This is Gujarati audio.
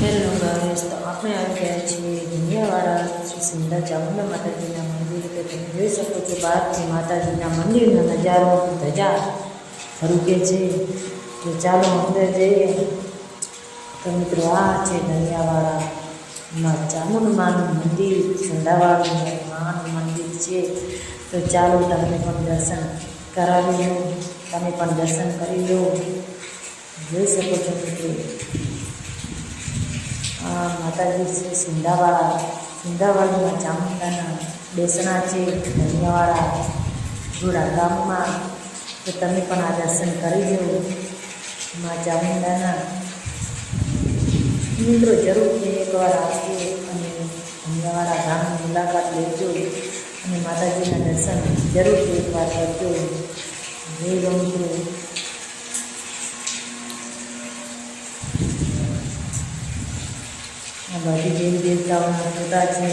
હેલો ગાઈસ, તો આપણે આવી ગયા છીએ દુનિયાવાળા શ્રી સિંધા ચામુંડા માતાજીના મંદિર. તો તમે જોઈ શકો છો બહારથી માતાજીના મંદિરનો નજારો ધજા રૂકે છે. તો ચાલો અંદર જઈએ. તો મિત્રો આ છે દુનિયાવાળા ચામુંડાનું મંદિર, સિંધાવાળું માનું મંદિર છે. તો ચાલો તમને પણ દર્શન કરાવી લો, તમે પણ દર્શન કરી લો. જોઈ શકો છો મિત્રો, માતાજી છે સિંધાવાળીમાં ચામુંડાના બેસણા છે ધનિયાવાળા જોડા ગામમાં. તો તમે પણ આ દર્શન કરી લો માં ચામુંડાના. મિત્રો જરૂરથી એકવાર આવજો અને ધનિયાવાળા ગામની મુલાકાત લેજો અને માતાજીના દર્શન જરૂરથી એકવાર કરજો. જય ગો મિત્રો. આ બધી દેવી દેવતાઓના ફોટા છે.